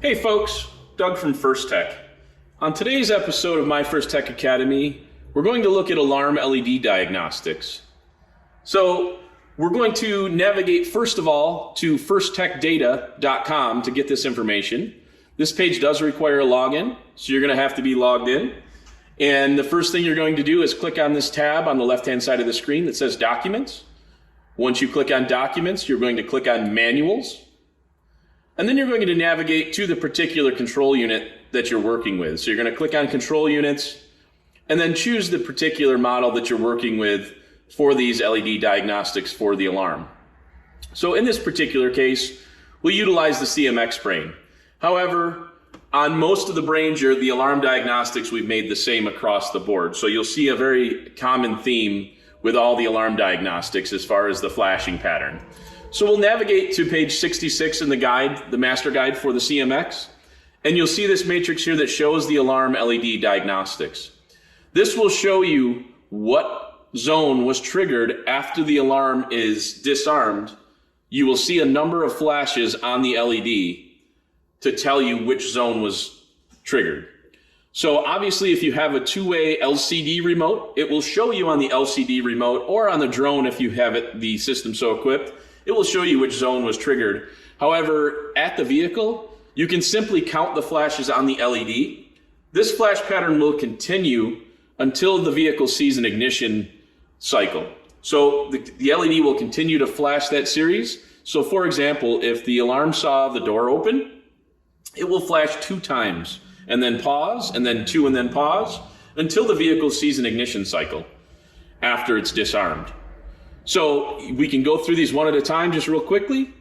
Hey folks, Doug from First Tech. On today's episode of My First Tech Academy, we're going to look at alarm LED diagnostics. So we're going to navigate first of all to firsttechdata.com to get this information. This page does require a login, so you're going to have to be logged in. And the first thing you're going to do is click on this tab on the left-hand side of the screen that says Documents. Once you click on Documents, you're going to click on Manuals. And then you're going to navigate to the particular control unit that you're working with. So you're going to click on Control Units and then choose the particular model that you're working with for these LED diagnostics for the alarm. So in this particular case, we'll utilize the CMX brain. However, on most of the brains, the alarm diagnostics, we've made the same across the board. So you'll see a very common theme with all the alarm diagnostics as far as the flashing pattern. So we'll navigate to page 66 in the guide, the master guide for the CMX, and you'll see this matrix here that shows the alarm LED diagnostics. This will show you what zone was triggered after the alarm is disarmed. You will see a number of flashes on the LED to tell you which zone was triggered. So obviously if you have a two-way LCD remote, it will show you on the LCD remote or on the drone if you have the system so equipped. It will show you which zone was triggered. However, at the vehicle, you can simply count the flashes on the LED. This flash pattern will continue until the vehicle sees an ignition cycle. So the LED will continue to flash that series. So for example, if the alarm saw the door open, it will flash 2 times and then pause and then 2 and then pause until the vehicle sees an ignition cycle after it's disarmed. So we can go through these one at a time just real quickly.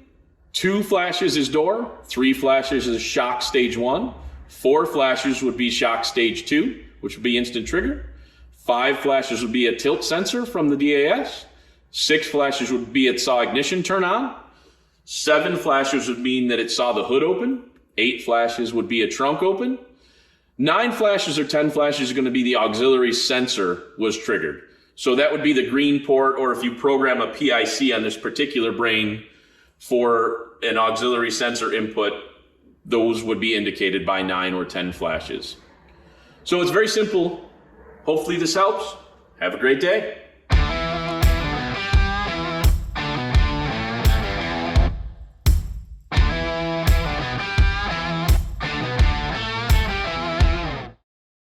2 flashes is door, 3 flashes is shock stage 1, 4 flashes would be shock stage 2, which would be instant trigger. 5 flashes would be a tilt sensor from the DAS. 6 flashes would be it saw ignition turn on. 7 flashes would mean that it saw the hood open. 8 flashes would be a trunk open. 9 flashes or 10 flashes are going to be the auxiliary sensor was triggered. So that would be the green port, or if you program a PIC on this particular brain for an auxiliary sensor input, those would be indicated by 9 or 10 flashes. So it's very simple. Hopefully this helps. Have a great day.